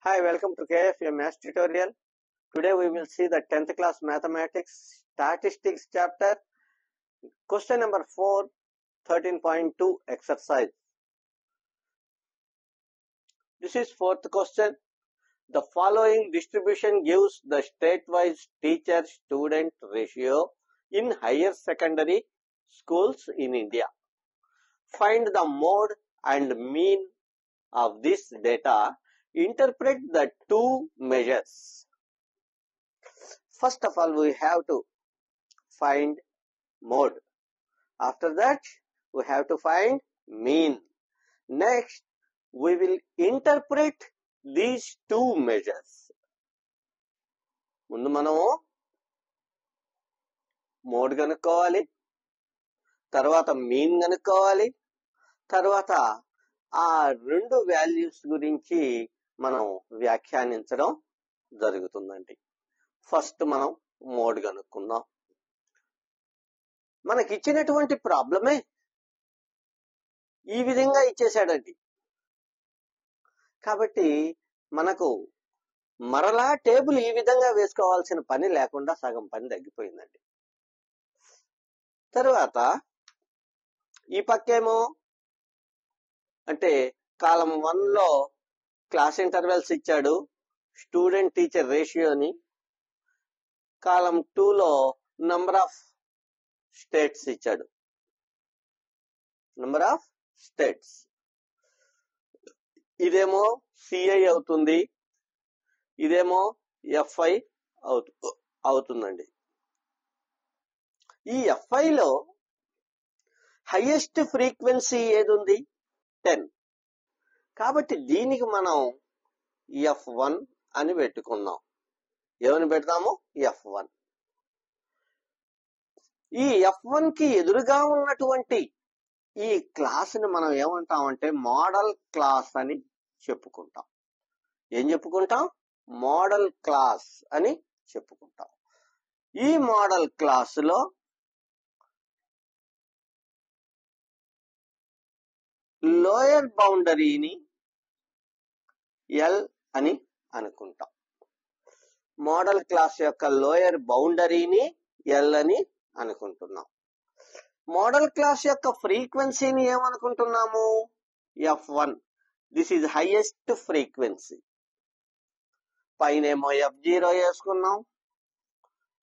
Hi, welcome to KFA Maths tutorial. Today we will see the 10th class mathematics statistics chapter, question number 4, 13.2 exercise. This is fourth question. The following distribution gives the state-wise teacher-student ratio in higher secondary schools in India. Find the mode and mean of this data. Interpret the two measures. First of all, we have to find mode. After that, we have to find mean. Next, we will interpret these two measures. ముందు మనము mode కనుక్కోవాలి, తర్వాత mean కనుక్కోవాలి, తర్వాత ఆ రెండు values గురించి మనం వ్యాఖ్యానించడం జరుగుతుందండి. ఫస్ట్ మనం మోడ్ కనుక్కుందాం. మనకి ఇచ్చినటువంటి ప్రాబ్లమే ఈ విధంగా ఇచ్చేసాడండి. కాబట్టి మనకు మరలా టేబుల్ ఈ విధంగా వేసుకోవాల్సిన పని లేకుండా సగం పని తగ్గిపోయిందండి. తరువాత ఈ పక్కేమో అంటే కాలం 1లో క్లాస్ ఇంటర్వెల్స్ ఇచ్చాడు, స్టూడెంట్ టీచర్ రేషియోని. కాలం 2లో నంబర్ ఆఫ్ స్టేట్స్ ఇచ్చాడు, నంబర్ ఆఫ్ స్టేట్స్. ఇదేమో సిఐ అవుతుంది, ఇదేమో ఎఫ్ఐ అవుతుందండి. ఈ ఎఫ్ఐలో హైయెస్ట్ ఫ్రీక్వెన్సీ ఏది ఉంది? 10. కాబట్టి దీనికి మనం F1 అని పెట్టుకుందాం. ఏమని పెడతాము? F1. ఈ F1 కి ఎదురుగా ఉన్నటువంటి ఈ క్లాస్ ని మనం ఏమంటామంటే మోడల్ క్లాస్ అని చెప్పుకుంటాం. ఏం చెప్పుకుంటాం? మోడల్ క్లాస్ అని చెప్పుకుంటాం. ఈ మోడల్ క్లాస్ లో లోయర్ బౌండరీని ఎల్ అని అనుకుంటాం. మోడల్ క్లాస్ యొక్క లోయర్ బౌండరీని ఎల్ అని అనుకుంటున్నాం. మోడల్ క్లాస్ యొక్క ఫ్రీక్వెన్సీని ఏమనుకుంటున్నాము? F1. This is highest frequency. పైనేమో F0 వేసుకున్నాం,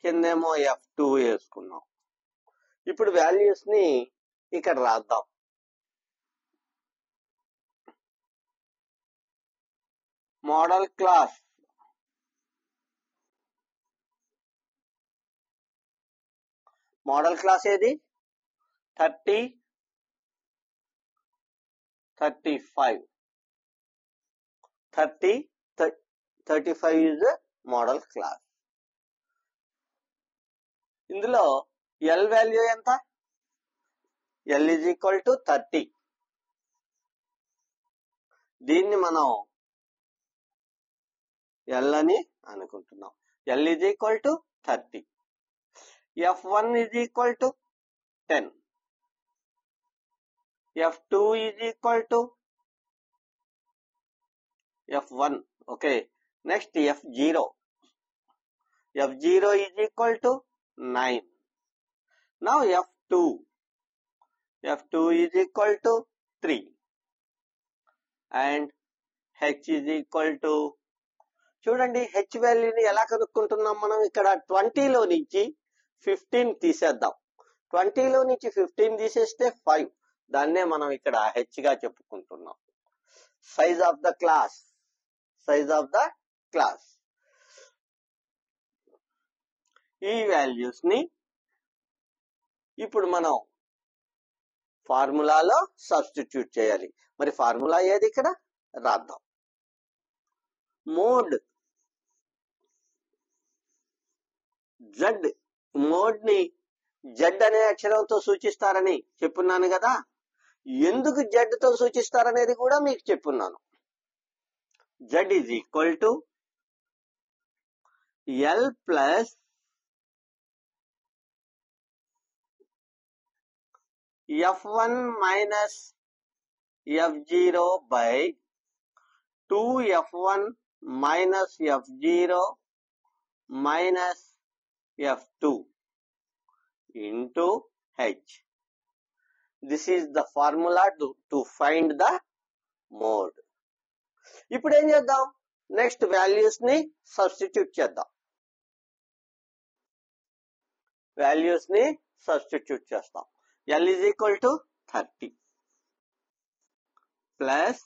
కిందేమో F2 వేసుకున్నాం. ఇప్పుడు వాల్యూస్ ని ఇక్కడ రాద్దాం. మోడల్ క్లాస్ ఏది? 30, 35. 35 is a model class. ఇందులో L వాల్యూ ఎంత? L is equal to 30. దీన్ని మనం L అని అనుకుంటున్నాం. L is equal to 30. F1 is equal to 10. F2 is equal to F1. Okay. Next F0. F0 is equal to 9. Now F2. F2 is equal to 3. And H is equal to, చూడండి H వాల్యూని ఎలా కనుక్కుంటున్నాం మనం? ఇక్కడ 20లో నుంచి 15 తీసేద్దాం. 20లో నుంచి 15 తీసేస్తే 5. దాన్నే మనం ఇక్కడ H గా చెప్పుకుంటున్నాం. Size of the class, size of the class. ఈ వాల్యూస్ ని ఇప్పుడు మనం ఫార్ములాలో సబ్స్టిట్యూట్ చేయాలి. మరి ఫార్ములా ఏది? ఇక్కడ రాద్దాం. Mode Z. మోడ్ ని జెడ్ అనే అక్షరంతో సూచిస్తారని చెప్పున్నాను కదా. ఎందుకు జెడ్ తో సూచిస్తారనేది కూడా మీకు చెప్పున్నాను. Z is equal to L plus F1 minus F0 by 2F1 minus F0 minus F2 into H. This is the formula to find the mode. ఇప్పుడు ఏం చేద్దాం, నెక్స్ట్ వాల్యూస్ ని సబ్స్టిట్యూట్ చేద్దాం. వాల్యూస్ ని సబ్స్టిట్యూట్ చేస్తాం. L is equal to 30 plus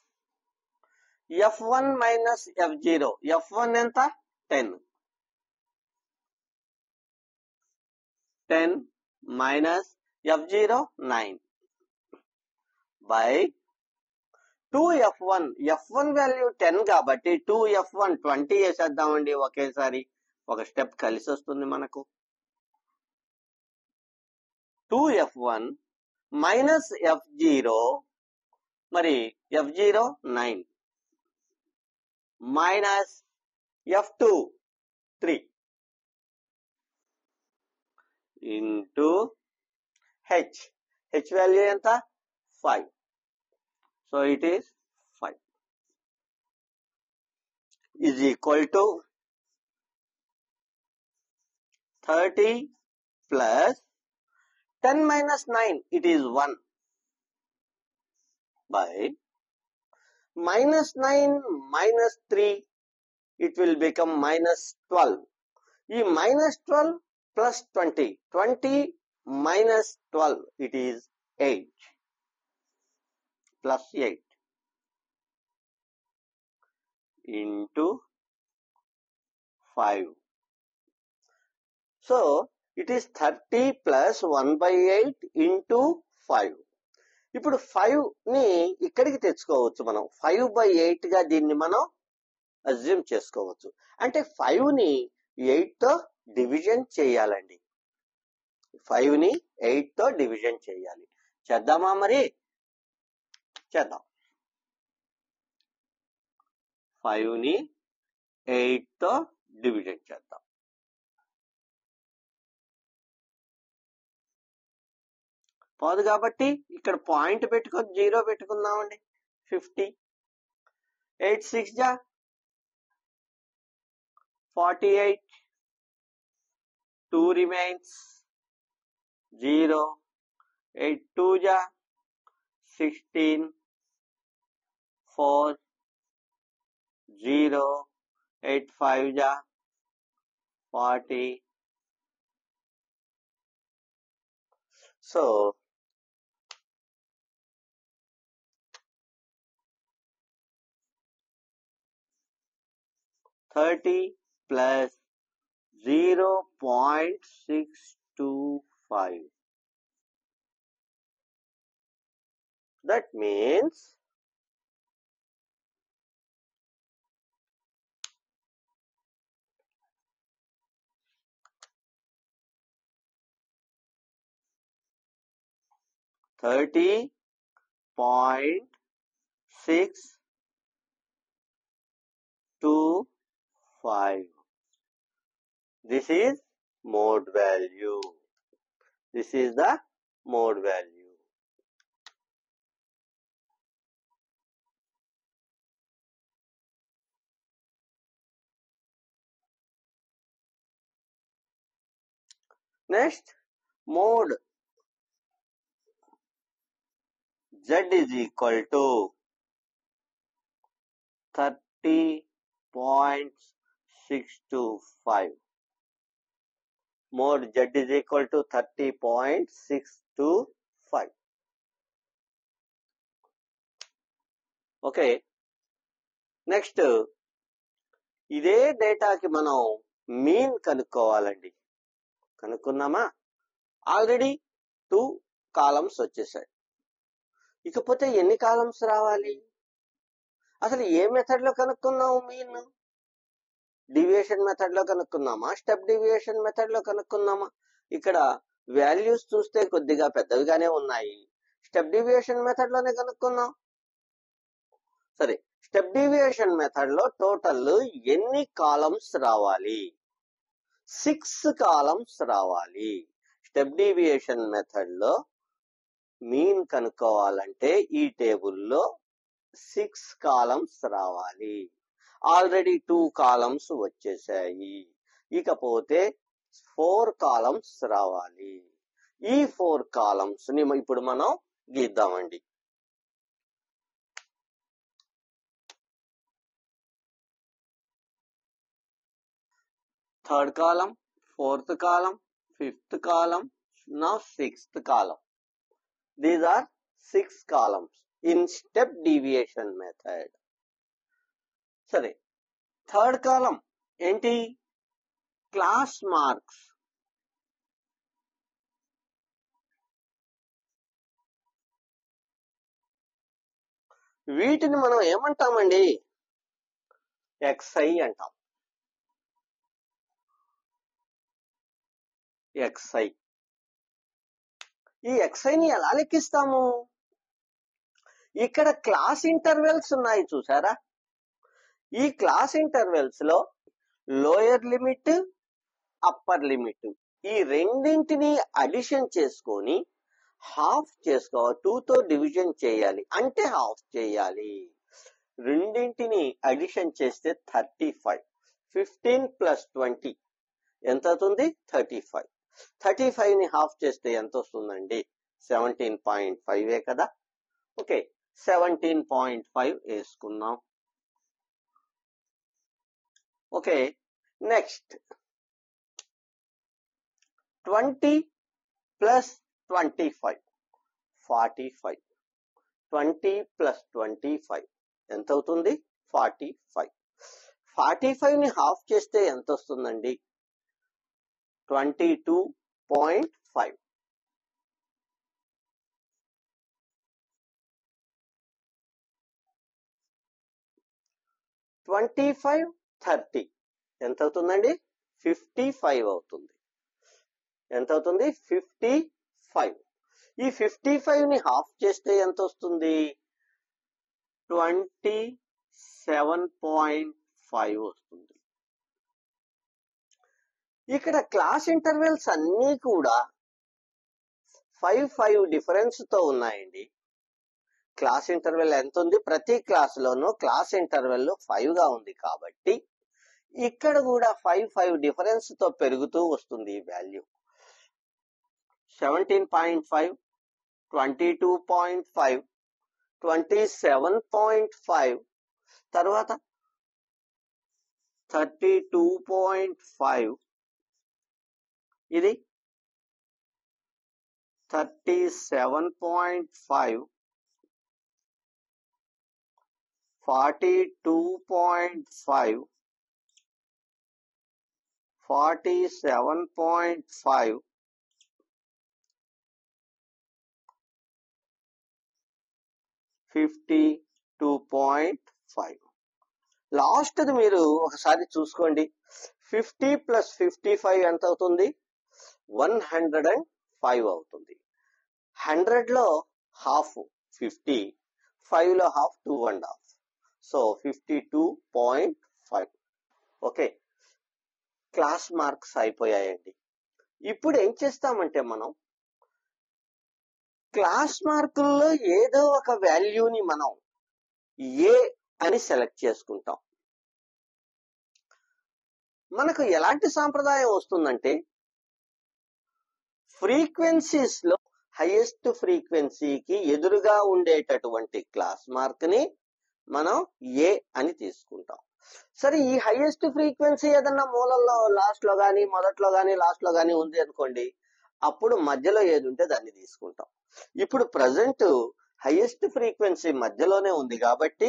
F1 minus F0. F1 ఎంత 10. 10 minus F0 9 by 2F1. F1 value 10 కాబట్టి 2F1 20 వేసేద్దామండి. ఒకేసారి ఒక స్టెప్ కలిసి వస్తుంది మనకు. 2F1 minus F0, మరి F0 9 minus F2 3 into H. H value ఎంత 5. So it is 5 is equal to 30 plus 10 minus 9, it is 1 by minus 9 minus 3, it will become minus 12. ఈ minus 12 plus 20, 20 minus 12, it is 8 plus 8 into 5. So it is 30 plus 1 by 8 into 5. ఇప్పుడు 5 ని ఇక్కడికి తెచ్చుకోవచ్చు మనం. 5 by 8 గా దీన్ని మనం assume చేసుకోవచ్చు. అంటే 5 ని 8 తో డివిజన్ చేయాలండి. 5 ని 8 తో డివిజన్ చేయాలి. చేద్దామా మరి? చేద్దాం. 5 ని 8 తో డివిజన్ చేద్దాం. పోదు కాబట్టి ఇక్కడ పాయింట్ పెట్టుకొని 0 పెట్టుకుందామండి. 50. 8 6 జా 48. 2 remains 0. 8 2 జా 16. 4 0. 8 5 జా 40. So 30 plus 0.625. That means $30.625. This is mode value. This is the mode value. Next, mode Z is equal to 30.625. Mode Z is equal to 30.625. Okay. Next, ఇదే డేటాకి మనం మీన్ కనుక్కోవాలండి. కనుక్కున్నామా? ఆల్రెడీ 2 కాలమ్స్ వచ్చేసాయి. ఇకపోతే ఎన్ని కాలమ్స్ రావాలి? అసలు ఏ method లో కనుక్కున్నాము mean? Deviation method లో కనుక్కున్నామా? Step deviation method లో కనుక్కున్నామా? ఇక్కడ వాల్యూస్ చూస్తే కొద్దిగా పెద్దవిగానే ఉన్నాయి. స్టెప్ డివియేషన్ మెథడ్ లోనే కనుక్కున్నాం. సరే, స్టెప్ డివియేషన్ మెథడ్ లో టోటల్ ఎన్ని కాలమ్స్ రావాలి? 6 కాలమ్స్ రావాలి. స్టెప్ డివియేషన్ మెథడ్ లో మీన్ కనుక్కోవాలంటే ఈ టేబుల్లో 6 కాలమ్స్ రావాలి. ఆల్రెడీ 2 కాలమ్స్ వచ్చేసాయి. ఇకపోతే 4 కాలమ్స్ రావాలి. ఈ 4 కాలమ్స్ ని ఇప్పుడు మనం గీద్దామండి. Third column, fourth column, fifth column, now sixth column. These are 6 columns in step deviation method. సరే, థర్డ్ కాలమ్ ఏంటి? Class marks. వీటిని మనం ఏమంటామండి? XI అంటాం. XI. ఈ XIని ఎలా లెక్కిస్తాము? ఇక్కడ క్లాస్ ఇంటర్వెల్స్ ఉన్నాయి చూసారా? ఈ క్లాస్ ఇంటర్వెల్స్ లో లోయర్ లిమిట్, అప్పర్ లిమిట్ ఈ రెండింటిని అడిషన్ చేసుకొని హాఫ్ చేసుకోవాలి. 2 తో డివిజన్ చేయాలి అంటే హాఫ్ చేయాలి. రెండింటిని అడిషన్ చేస్తే 35. 15 ప్లస్ 20 ఎంత అవుతుంది? 35. 35 ని హాఫ్ చేస్తే ఎంత వస్తుందండి? 17.5 కదా. ఓకే, 17.5 వేసుకున్నాం. Okay, next 20 plus 25 45. 20 ప్లస్ 25 ఎంత అవుతుంది? 45. 45 ని హాఫ్ చేస్తే ఎంత వస్తుందండి? 22.5. (25, 30) ఎంత అవుతుందండి? 55 అవుతుంది. ఎంత అవుతుంది? 55. ఈ 55 ని హాఫ్ చేస్తే ఎంత వస్తుంది? 27.5 వస్తుంది. ఇక్కడ క్లాస్ ఇంటర్వెల్స్ అన్నీ కూడా 5 డిఫరెన్స్ తో ఉన్నాయండి. క్లాస్ ఇంటర్వెల్ ఎంత ఉంది? ప్రతి క్లాస్ లోనూ క్లాస్ ఇంటర్వెల్ 5 గా ఉంది కాబట్టి ఇక్కడ కూడా 5 డిఫరెన్స్ తో పెరుగుతూ వస్తుంది ఈ వాల్యూ. 17.5, 22.5, 27.5, తర్వాత 32.5, ఇది 37.5, 42.5, 47.5, 52.5. లాస్ట్ది మీరు ఒకసారి చూసుకోండి. 50 ప్లస్ 55 ఎంత అవుతుంది? 105 అవుతుంది. 100 లో హాఫ్ 50, 5 లో half 2.5, so 52.5. Okay, class marks అయిపోయాయండి. ఇప్పుడు ఏం చేస్తామంటే మనం క్లాస్ మార్కుల్లో ఏదో ఒక వాల్యూని మనం ఏ అని సెలెక్ట్ చేసుకుంటాం. మనకు ఎలాంటి సాంప్రదాయం వస్తుందంటే ఫ్రీక్వెన్సీస్ లో హైయెస్ట్ ఫ్రీక్వెన్సీకి ఎదురుగా ఉండేటటువంటి క్లాస్ మార్క్ ని మనం ఏ అని తీసుకుంటాం. సరే, ఈ హైయెస్ట్ ఫ్రీక్వెన్సీ ఏదన్నా మూలల్లో లాస్ట్ లో గానీ మొదట్లో గానీ లాస్ట్ లో గానీ ఉంది అనుకోండి, అప్పుడు మధ్యలో ఏది ఉంటే దాన్ని తీసుకుంటాం. ఇప్పుడు ప్రజెంట్ హైయెస్ట్ ఫ్రీక్వెన్సీ మధ్యలోనే ఉంది కాబట్టి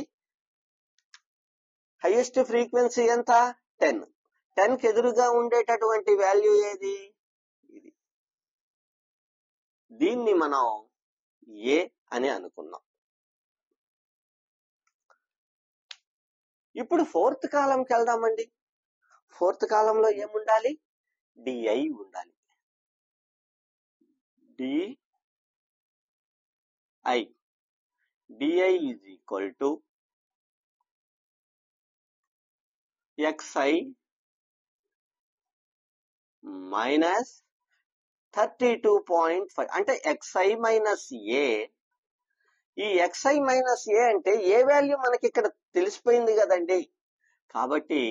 హైయెస్ట్ ఫ్రీక్వెన్సీ ఎంత? 10. 10 కి ఎదురుగా ఉండేటటువంటి వాల్యూ ఏది? ఇది. దీన్ని మనం ఏ అని అనుకున్నాం. ఇప్పుడు ఫోర్త్ కాలంకి వెళ్దామండి. ఫోర్త్ కాలంలో ఏముండాలి? డిఐ ఉండాలి. DI is equal to XI minus 32.5 అంటే XI మైనస్ ఏ. ఈ XI మైనస్ ఏ అంటే ఏ వాల్యూ మనకి ఇక్కడ తెలిసిపోయింది కదండి. కాబట్టి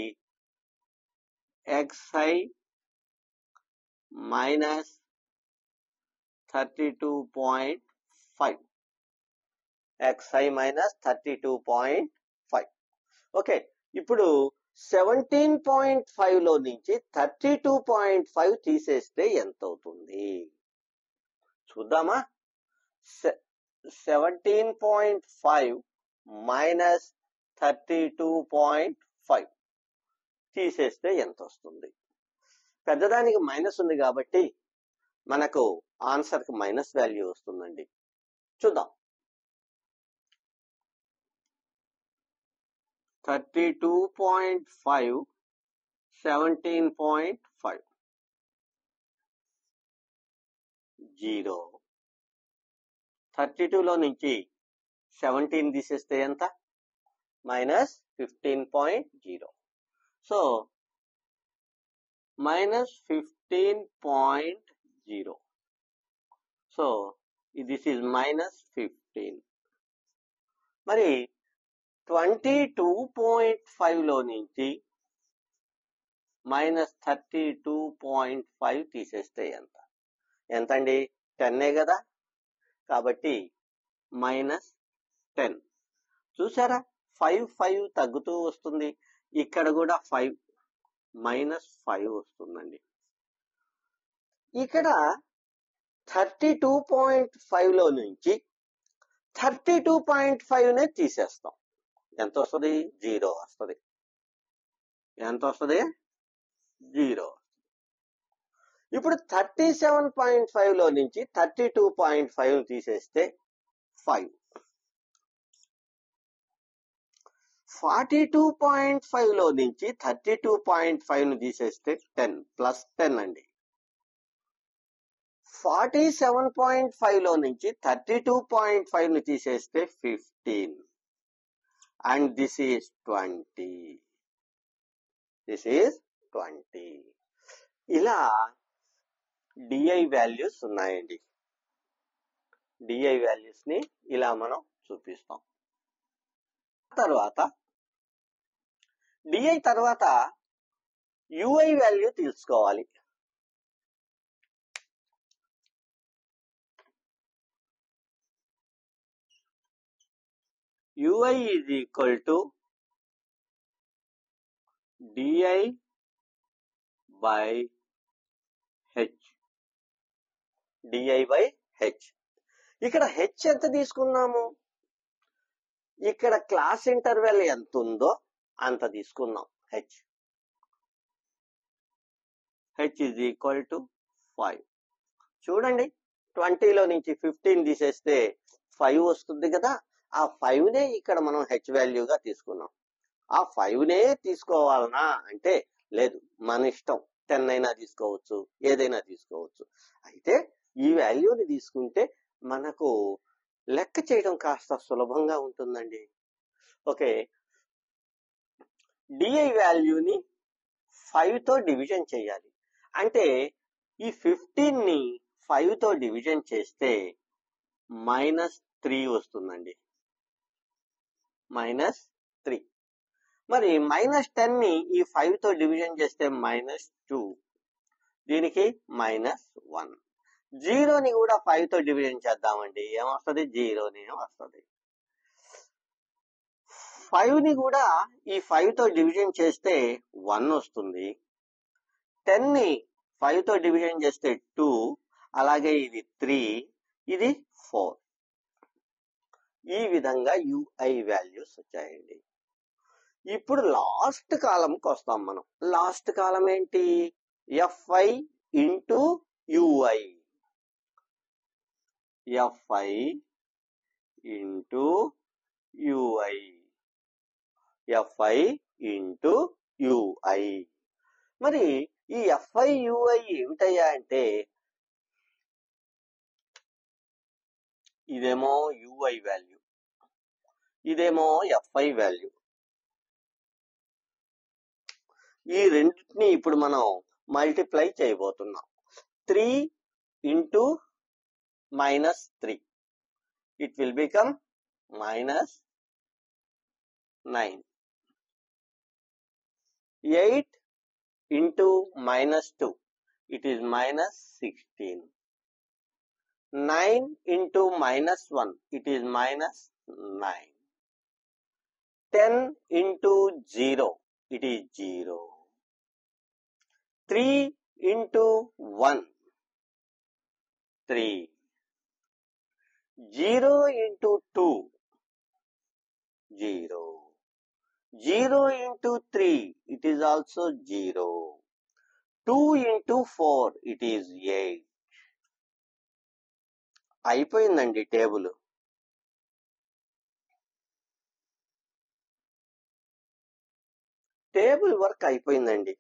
xi minus 32.5 xi minus 32.5. Okay, ఇప్పుడు 17.5 లో నుంచి 32.5 తీసేస్తే ఎంత అవుతుంది చూద్దామా. 17.5 మైనస్ 32.5 తీసేస్తే ఎంత వస్తుంది? పెద్దదానికి మైనస్ ఉంది కాబట్టి మనకు ఆన్సర్ కి మైనస్ వాల్యూ వస్తుందండి. చూద్దాం. 32.5 17.5 0. 32 లో నుంచి 17 తీసేస్తే ఎంత? Minus 15.0. So minus 15.0. So this is minus 15. మరి 22.5 లో నుంచి మైనస్ 32.5 తీసేస్తే ఎంత? ఎంతండి? 10 కదా. కాబట్టి మైనస్ 10. చూసారా, 5 తగ్గుతూ వస్తుంది. ఇక్కడ కూడా 5 మైనస్ 5 వస్తుందండి. ఇక్కడ 32.5 లో నుంచి 32.5నే తీసేస్తాం. ఎంత వస్తుంది? 0 వస్తుంది. ఎంత వస్తుంది? 0. ఇప్పుడు 37.5 లో నుంచి 32.5 తీసేస్తే 5. 42.5 లో నుంచి 32.5 తీసేస్తే 10 ప్లస్ 10 అండి. 47.5 లో నుంచి 32.5 తీసేస్తే 15. And this is 20. This is 20. ఇలా డిఐ వాల్యూస్ ఉన్నాయండి. డిఐ వాల్యూస్ ని ఇలా మనం చూపిస్తాం. తర్వాత డిఐ తర్వాత యుఐ వాల్యూ తెలుసుకోవాలి. ui is equal to di by h. di by h. ఇక్కడ h ఎంత తీసుకున్నాము? ఇక్కడ క్లాస్ ఇంటర్వెల్ ఎంత ఉందో అంత తీసుకున్నాం. h is equal to 5. చూడండి, 20 లో నుంచి 15 తీసేస్తే 5 వస్తుంది కదా. ఆ 5నే ఇక్కడ మనం h వాల్యూగా తీసుకున్నాం. ఆ 5నే తీసుకోవాలనా అంటే లేదు, మన ఇష్టం. 10 అయినా తీసుకోవచ్చు, ఏదైనా తీసుకోవచ్చు. అయితే ఈ వాల్యూని తీసుకుంటే మనకు లెక్క చేయడం కాస్త సులభంగా ఉంటుందండి. ఓకే, డిఐ వాల్యూని 5తో డివిజన్ చేయాలి. అంటే ఈ 15ని 5తో డివిజన్ చేస్తే మైనస్ 3 వస్తుందండి. మైనస్ 3. మరి మైనస్ 10ని ఈ 5తో డివిజన్ చేస్తే మైనస్ 2. దీనికి మైనస్ 1. 0ని కూడా 5తో డివిజన్ చేద్దామండి. ఏమొస్తుంది? 0నే వస్తుంది. 5ని కూడా ఈ 5తో డివిజన్ చేస్తే 1 వస్తుంది. 10ని 5తో డివిజన్ చేస్తే 2. అలాగే ఇది 3, ఇది 4. ఈ విధంగా యుఐ వాల్యూస్ వచ్చాయండి. ఇప్పుడు లాస్ట్ కాలంకి వస్తాం మనం. లాస్ట్ కాలం ఏంటి? FI into UI. FI into UI. FI into UI. మరి ఈ ఎఫ్ఐ యుఐ ఏమిటయ్యా అంటే, ఇదేమో యుఐ వాల్యూ, ఇదేమో ఎఫ్ఐ వాల్యూ. ఈ రెండింటిని ఇప్పుడు మనం మల్టిప్లై చేయబోతున్నాం. 3 into minus 3. It will become minus 9. 8 into minus 2, it is minus 16. 9 into minus 1, it is minus 9. 10 into 0, it is 0. 3 into 1, 3. 0 into 2, 0. 0 into 3, it is also 0. 2 into 4, it is 8. అయిపోయిందండి table. Table work అయిపోయిందండి.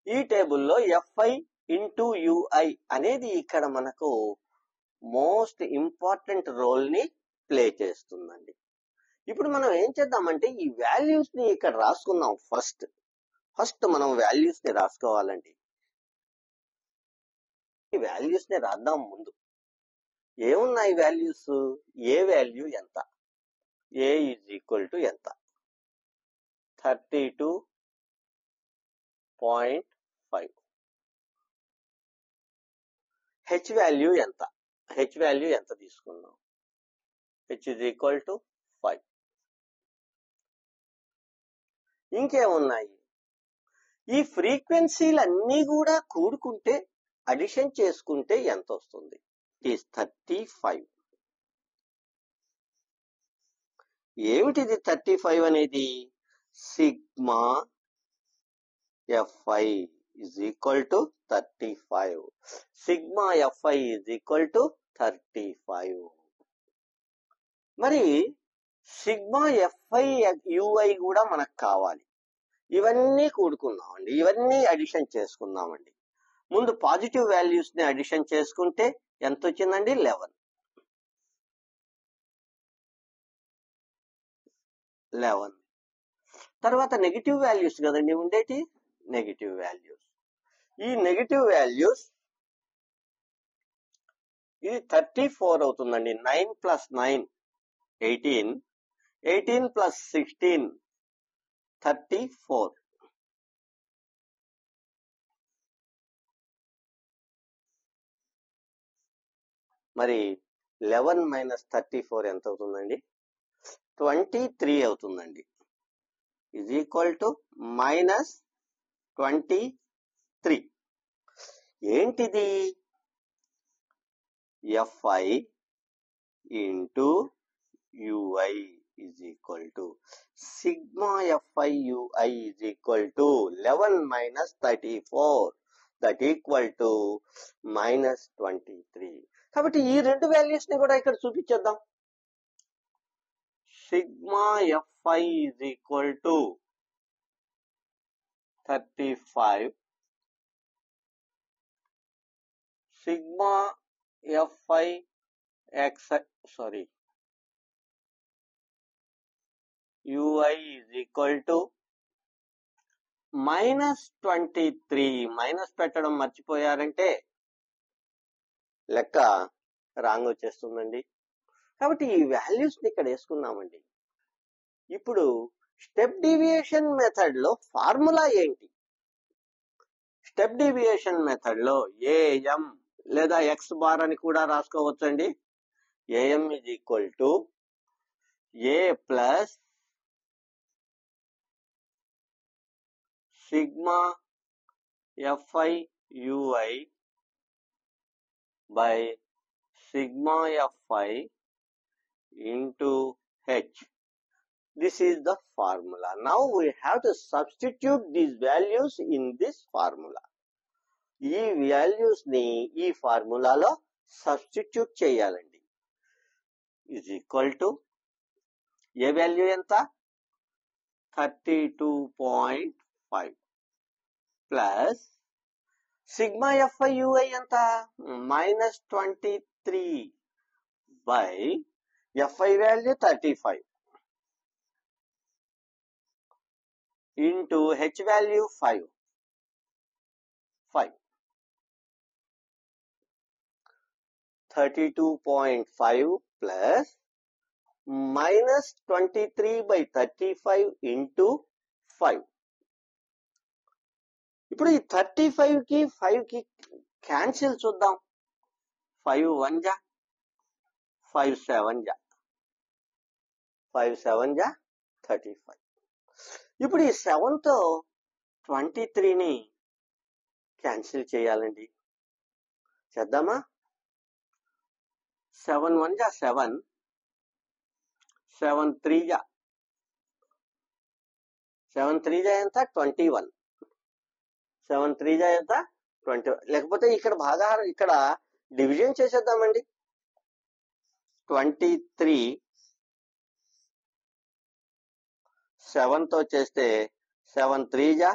ఈ టేబుల్లో FI into UI అనేది ఇక్కడ మనకు most important role ని play చేస్తుందండి. ఇప్పుడు మనం ఏం చేద్దామంటే ఈ వాల్యూస్ ని ఇక్కడ రాసుకుందాం. ఫస్ట్ మనం వాల్యూస్ ని రాసుకోవాలండి. ఈ వాల్యూస్ ని రాద్దాం. ముందు ఏమున్నాయి వాల్యూస్? ఏ వాల్యూ ఎంత? A ఈజ్ ఈక్వల్ టు ఎంత? 32.5. H వాల్యూ ఎంత? H వాల్యూ ఎంత తీసుకున్నాం? H is equal to 5. ఇంకేమున్నాయి? ఈ ఫ్రీక్వెన్సీలన్నీ కూడా కూడుకుంటే అడిషన్ చేసుకుంటే ఎంత వస్తుంది? It is 35. ఏమిటిది 35 అనేది? Sigma FI is equal to 35. Sigma FI is equal to 35. మరి సిగ్మా FI UI కూడా మనకు కావాలి. ఇవన్నీ కూడుకుందామండి. ఇవన్నీ అడిషన్ చేసుకుందామండి. ముందు పాజిటివ్ వాల్యూస్ ని అడిషన్ చేసుకుంటే ఎంత వచ్చిందండి? 11. తర్వాత నెగిటివ్ వాల్యూస్ కదండి ఉండేటి. Negative values. ఈ నెగిటివ్ వాల్యూస్ ఇది 34 అవుతుందండి. 9 ప్లస్ 9 18. 18 ప్లస్ 16 34. మరి 11 మైనస్ 34 ఎంత అవుతుందండి? 23 అవుతుందండి. Is equal to minus 23. ఏంటిది? FI into UI is equal to sigma FI UI is equal to 11 minus 34 that equal to minus 23. కాబట్టి ఈ రెండు వాల్యూస్ ని కూడా ఇక్కడ చూపించేద్దాం. Sigma FI is equal to 35. Sigma FI UI is equal to minus 23. Minus పెట్టడం మర్చిపోయారంటే లెక్క రాంగ్ వచ్చేస్తుందండి. కాబట్టి ఈ వాల్యూస్ ని ఇక్కడ వేసుకున్నామండి. ఇప్పుడు స్టెప్ డీవియేషన్ మెథడ్ లో ఫార్ములా ఏంటి? స్టెప్ డీవియేషన్ మెథడ్ లో AM లేదా X బార్ అని కూడా రాసుకోవచ్చండి. AM is equal to A plus sigma FI UI by sigma FI into H. This is the formula. Now we have to substitute these values in this formula. ఈ values ని ఈ ఫార్ములాలో substitute చేయాలండి. Is equal to A value ఎంత? 32.5 plus sigma FI UI ఎంత? Minus 23 by FI value 35 into H value 5. 32.5 plus minus 23 by 35 into 5. ఇప్పుడు ఈ 35 కి 5 కి క్యాన్సిల్ చూద్దాం. 5 1 జా 5 7 జా 5 7 జా 35. ఇప్పుడు ఈ 7 తో 23ని క్యాన్సిల్ చేయాలండి. చేద్దామా? 7 1 జా 7, 7 3 జా 7 3 జా ఎంత? 21. 7 3 జా ఎంత? 20. లేకపోతే ఇక్కడ భాగాహారం ఇక్కడ డివిజన్ చేసేద్దామండి. 23 7 తో చేస్తే 7 3 జా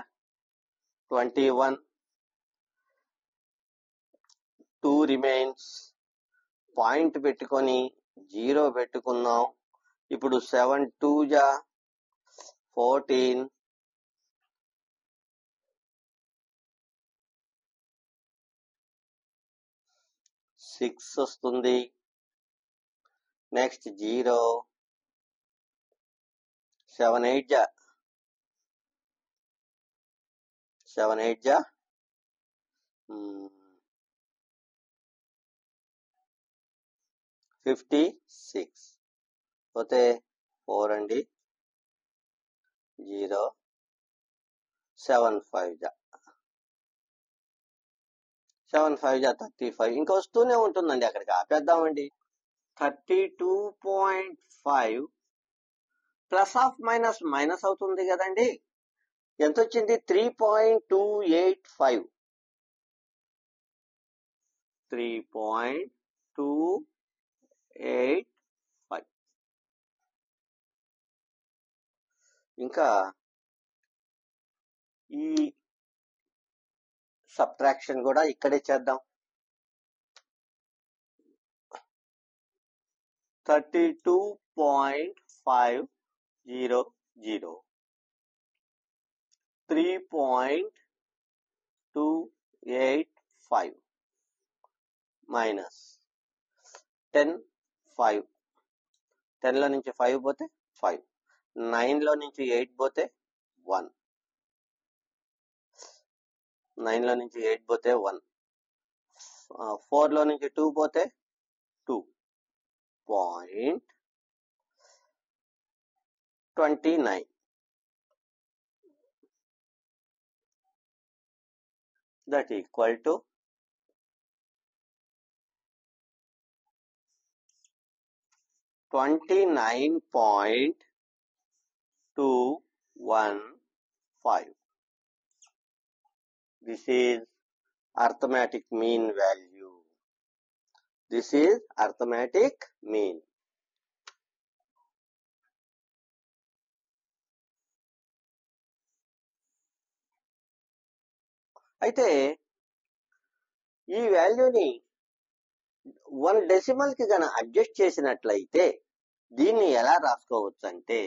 21. 2 రిమైన్స్. పాయింట్ పెట్టుకొని 0 పెట్టుకుందాం. ఇప్పుడు 7 2 జా 14, 6 వస్తుంది. నెక్స్ట్ 0, 7 8 జా 7 8 జా 56 పోతే 4 అండి. 0 7 5 జా 7 5 జా 35. ఇంకా వస్తూనే ఉంటుందండి. అక్కడికి ఆపేద్దామండి. 32.5 ప్లస్ ఆఫ్ మైనస్ మైనస్ అవుతుంది కదండి. ఎంత వచ్చింది? 3.285. 3.285. ఇంకా ఈ సబ్ట్రాక్షన్ కూడా ఇక్కడే చేద్దాం. 32.500 3.285 మైనస్ 10 5. 10 లో నుంచి 5 పోతే 5. 9 లో నుంచి 8 పోతే 1. 9 లో నుంచి 8 పోతే 1. 4 లో నుంచి 2 పోతే 2.29. that equal to 29.215. This is arithmetic mean value. This is arithmetic mean. అయితే ఈ వాల్యూని 1 డెసిమల్ కి గన అడ్జస్ట్ చేసినట్లయితే దీన్ని ఎలా రాసుకోవచ్చు అంటే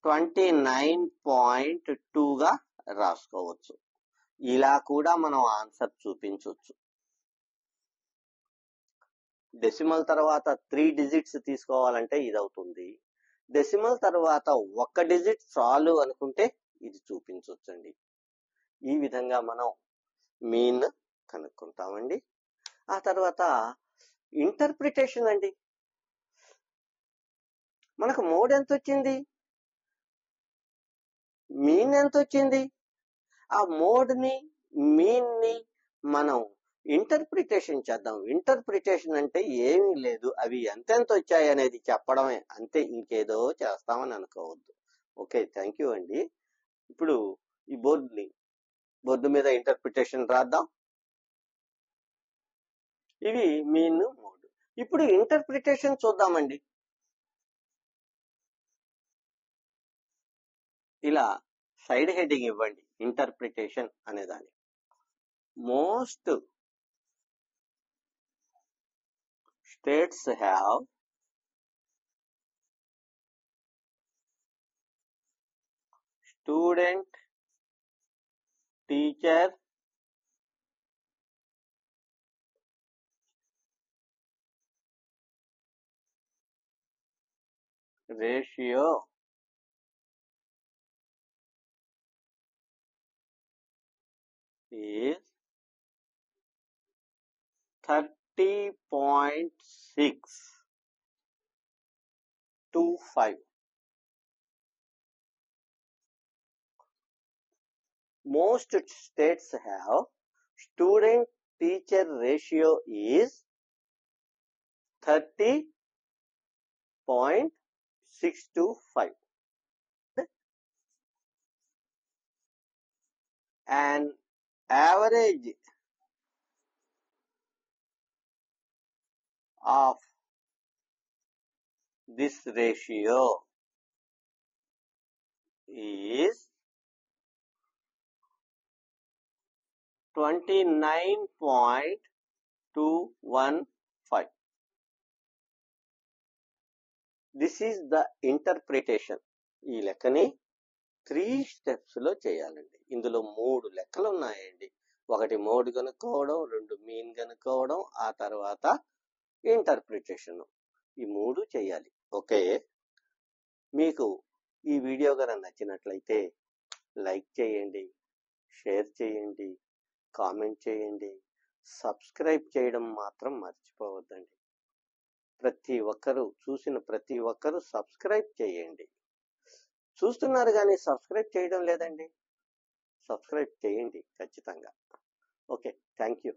29.2 గా రాసుకోవచ్చు. ఇలా కూడా మనం ఆన్సర్ చూపించవచ్చు. డెసిమల్ తర్వాత 3 డిజిట్స్ తీసుకోవాలంటే ఇది అవుతుంది. డెసిమల్ తర్వాత 1 డిజిట్ చాలు అనుకుంటే ఇది చూపించవచ్చండి. ఈ విధంగా మనం మీన్ కనుక్కుంటామండి. ఆ తర్వాత ఇంటర్ప్రిటేషన్ అండి. మనకు మోడ్ ఎంత వచ్చింది? మీన్ ఎంత వచ్చింది? ఆ మోడ్ ని మీన్ ని మనం ఇంటర్ప్రిటేషన్ చేద్దాం. ఇంటర్ప్రిటేషన్ అంటే ఏమీ లేదు, అవి ఎంతెంత వచ్చాయి అనేది చెప్పడమే అంతే, ఇంకేదో చేస్తామని అనుకోవద్దు. ఓకే, థ్యాంక్ యూ అండి. ఇప్పుడు ఈ బోర్డు మీద ఇంటర్ప్రిటేషన్ రాద్దాం. ఇవి మీన్ మోడ్. ఇప్పుడు ఇంటర్ప్రిటేషన్ చూద్దామండి. ఇలా సైడ్ హెడ్డింగ్ ఇవ్వండి ఇంటర్ప్రిటేషన్ అనేదాన్ని. Most states have student teacher ratio is 30.625. Most states have student teacher ratio is 30.625. An average of this ratio is 29.215. This is the interpretation. ఈ లెక్కని 3 steps లో చేయాలండి. ఇందులో 3 లెక్కలు ఉన్నాయండి. ఒకటి మోడ్ కనుక్కోవడం, 2 మీన్ కనుక్కోవడం, ఆ తర్వాత ఇంటర్ప్రిటేషన్. ఈ 3 చేయాలి. ఓకే, మీకు ఈ వీడియో కనుక నచ్చినట్లయితే లైక్ చేయండి, షేర్ చేయండి, కామెంట్ చేయండి, సబ్స్క్రైబ్ చేయడం మాత్రం మర్చిపోవద్దండి. చూసిన ప్రతి ఒక్కరూ సబ్స్క్రైబ్ చేయండి. చూస్తున్నారు కానీ సబ్స్క్రైబ్ చేయడం లేదండి. సబ్స్క్రైబ్ చేయండి ఖచ్చితంగా. Okay, thank you.